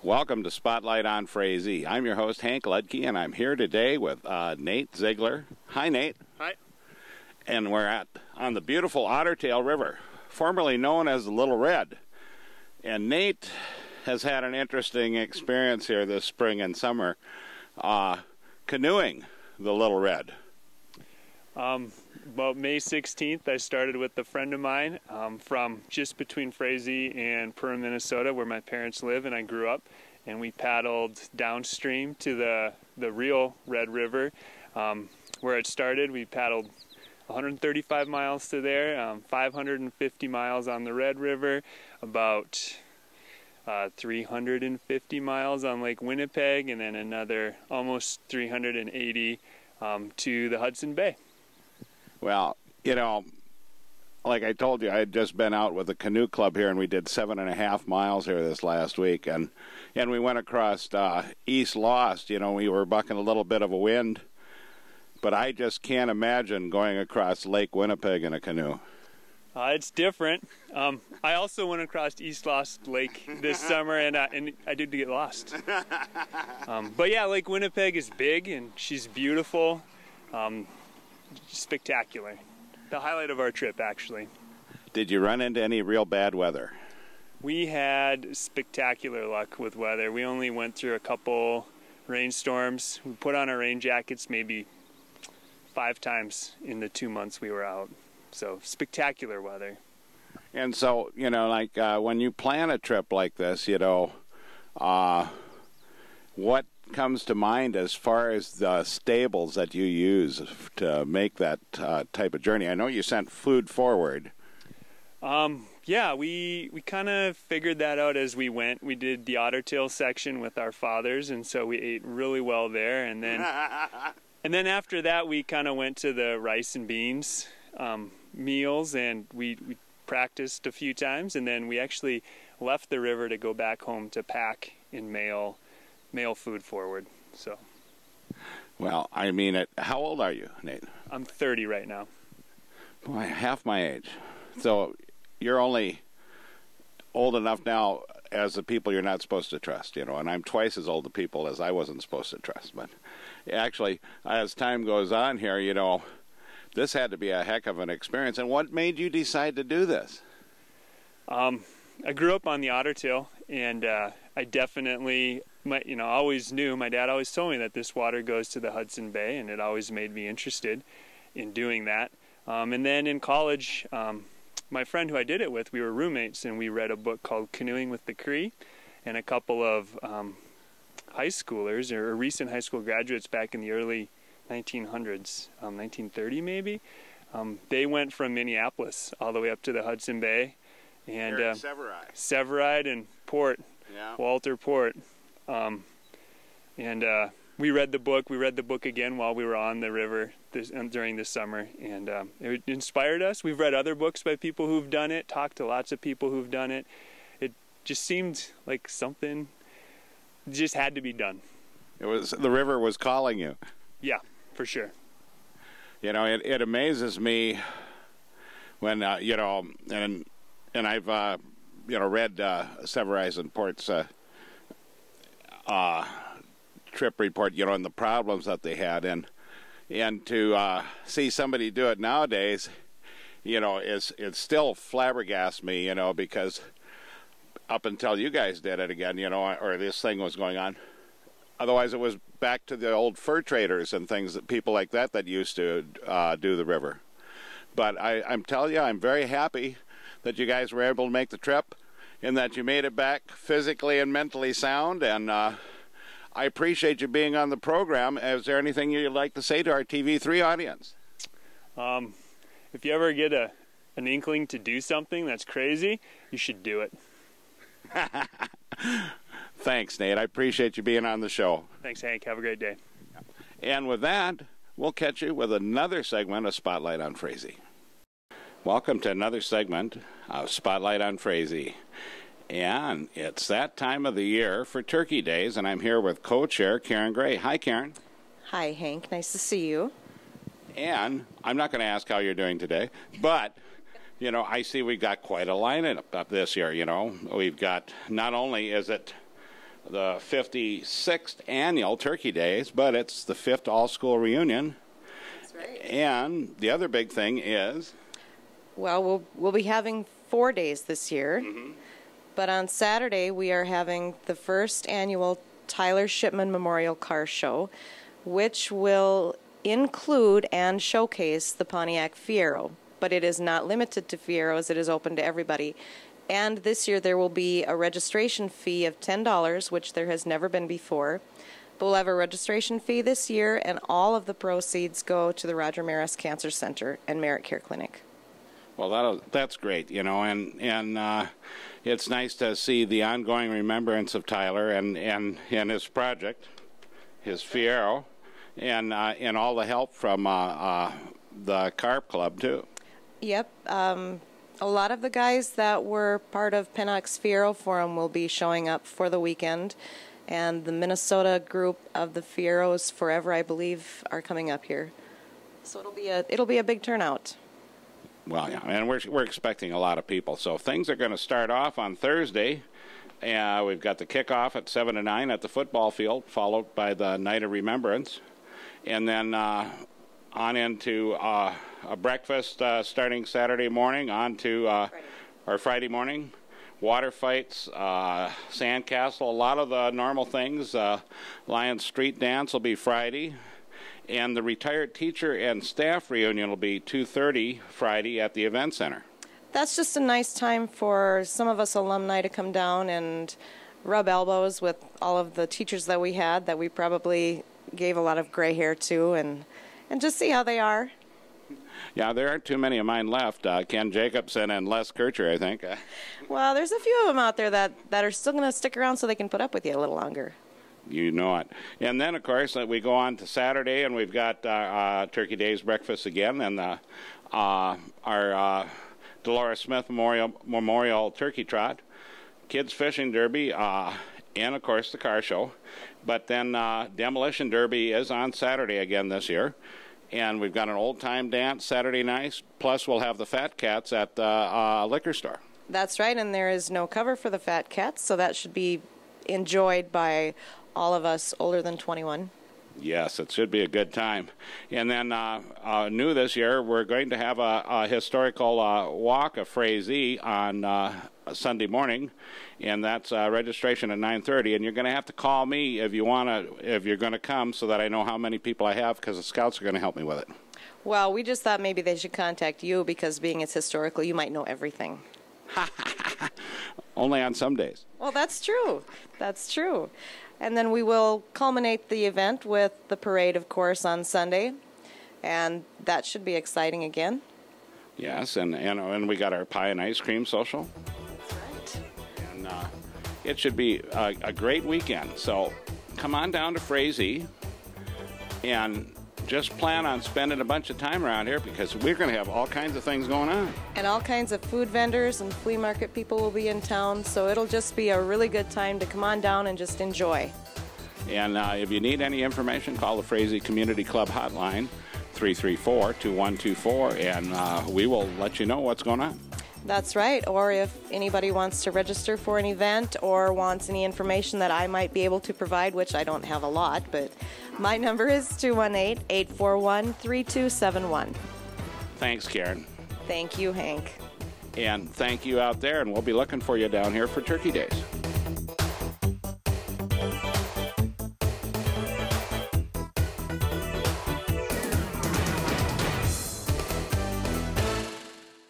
Welcome to Spotlight on Frazee. I'm your host, Hank Ludke, and I'm here today with Nate Ziegler. Hi, Nate. Hi. And we're on the beautiful Ottertail River, formerly known as the Little Red. And Nate has had an interesting experience here this spring and summer, canoeing the Little Red. About May 16th, I started with a friend of mine from just between Frazee and Pearl, Minnesota, where my parents live and I grew up. And we paddled downstream to the real Red River. Where it started, we paddled 135 miles to there, 550 miles on the Red River, about 350 miles on Lake Winnipeg, and then another almost 380 to the Hudson Bay. Well, you know, like I told you, I had just been out with a canoe club here, and we did 7.5 miles here this last week, and we went across East Lost. You know, we were bucking a little bit of a wind, but I just can't imagine going across Lake Winnipeg in a canoe. It's different. I also went across East Lost Lake this summer, and I did get lost. But yeah, Lake Winnipeg is big, and she's beautiful. Spectacular. The highlight of our trip, actually. Did you run into any real bad weather? We had spectacular luck with weather. We only went through a couple rainstorms. We put on our rain jackets maybe 5 times in the 2 months we were out. So spectacular weather. And so, you know, like when you plan a trip like this, you know, what comes to mind as far as the stables that you use to make that type of journey? I know you sent food forward. Yeah, we kind of figured that out as we went. We did the Ottertail section with our fathers, and so we ate really well there. And then and then after that, we kind of went to the rice and beans meals, and we practiced a few times, and then we actually left the river to go back home to pack and mail food forward. So, well, I mean, how old are you, Nate? I'm 30 right now. Boy, half my age. So you're only old enough now as the people you're not supposed to trust, you know, and I'm twice as old to people as I wasn't supposed to trust. But actually, as time goes on here, you know, this had to be a heck of an experience. And what made you decide to do this? I grew up on the Ottertail, and I definitely, always knew, my dad always told me that this water goes to the Hudson Bay, and it always made me interested in doing that. And then in college, my friend who I did it with, we were roommates, and we read a book called Canoeing with the Cree, and a couple of high schoolers, or recent high school graduates back in the early 1900s, 1930 maybe, they went from Minneapolis all the way up to the Hudson Bay, and Severide and Port, yeah. Walter Port, and we read the book. We read the book again while we were on the river during the summer, and it inspired us. We've read other books by people who've done it, talked to lots of people who've done it. It just seemed like something just had to be done. The river was calling you. Yeah, for sure. You know, it amazes me when you know, and I've read Severide and Port's trip report, you know, and the problems that they had, and to see somebody do it nowadays, you know, it still flabbergasts me, you know, because up until you guys did it again, you know, or this thing was going on. Otherwise, it was back to the old fur traders and things, that people like that used to do the river. But I'm telling you, I'm very happy that you guys were able to make the trip, and that you made it back physically and mentally sound. And I appreciate you being on the program. Is there anything you'd like to say to our TV3 audience? If you ever get an inkling to do something that's crazy, you should do it. Thanks, Nate. I appreciate you being on the show. Thanks, Hank. Have a great day. And with that, we'll catch you with another segment of Spotlight on Frazee. Welcome to another segment of Spotlight on Frazee. And it's that time of the year for Turkey Days, and I'm here with co-chair Karen Gray. Hi, Karen. Hi, Hank. Nice to see you. And I'm not going to ask how you're doing today, but, you know, I see we got quite a lineup up this year, you know. We've got, not only is it the 56th annual Turkey Days, but it's the 5th all-school reunion. That's right. And the other big thing is... Well, we'll be having 4 days this year, Mm-hmm. but on Saturday we are having the first annual Tyler Shipman Memorial Car Show, which will include and showcase the Pontiac Fiero. But it is not limited to Fieros, it is open to everybody. And this year there will be a registration fee of $10, which there has never been before. But we'll have a registration fee this year, and all of the proceeds go to the Roger Maris Cancer Center and Merit Care Clinic. Well, that's great, you know, and it's nice to see the ongoing remembrance of Tyler and his project, his Fiero, and all the help from the Carp Club, too. Yep. A lot of the guys that were part of Pennock's Fiero Forum will be showing up for the weekend, and the Minnesota group of the Fieros Forever, I believe, are coming up here. So it'll be a big turnout. Well, yeah, and we're expecting a lot of people. So things are going to start off on Thursday. We've got the kickoff at 7 to 9 at the football field, followed by the Night of Remembrance, and then on into a breakfast starting Saturday morning, on to or Friday morning, water fights, sandcastle, a lot of the normal things. Lions Street Dance will be Friday. And the retired teacher and staff reunion will be 2:30 Friday at the event center. That's just a nice time for some of us alumni to come down and rub elbows with all of the teachers that we had that we probably gave a lot of gray hair to, and just see how they are. Yeah, there aren't too many of mine left. Ken Jacobson and Les Kircher, I think. Well, there's a few of them out there that are still going to stick around so they can put up with you a little longer. You know it. And then, of course, we go on to Saturday, and we've got Turkey Days breakfast again, and our Dolores Smith Memorial Turkey Trot, Kids Fishing Derby, and, of course, the car show. But then Demolition Derby is on Saturday again this year. And we've got an old-time dance Saturday night, plus we'll have the Fat Cats at the liquor store. That's right, and there is no cover for the Fat Cats, so that should be enjoyed by all of us older than 21. Yes, it should be a good time. And then new this year, we're going to have a historical walk of Frazee on Sunday morning, and that's registration at 9:30. And you're going to have to call me if you're going to come, so that I know how many people I have, because the scouts are going to help me with it. Well, we just thought maybe they should contact you, because being it's historical, you might know everything. Only on some days. Well, that's true. That's true. And then we will culminate the event with the parade, of course, on Sunday. And that should be exciting again. Yes, and we got our pie and ice cream social. That's right. And it should be a great weekend. So come on down to Frazee and just plan on spending a bunch of time around here, because we're going to have all kinds of things going on. And all kinds of food vendors and flea market people will be in town, so it'll just be a really good time to come on down and just enjoy. And if you need any information, call the Frazee Community Club hotline, 334-2124, and we will let you know what's going on. That's right. Or if anybody wants to register for an event or wants any information that I might be able to provide, which I don't have a lot, but my number is 218-841-3271. Thanks, Karen. Thank you, Hank. And thank you out there, and we'll be looking for you down here for Turkey Days.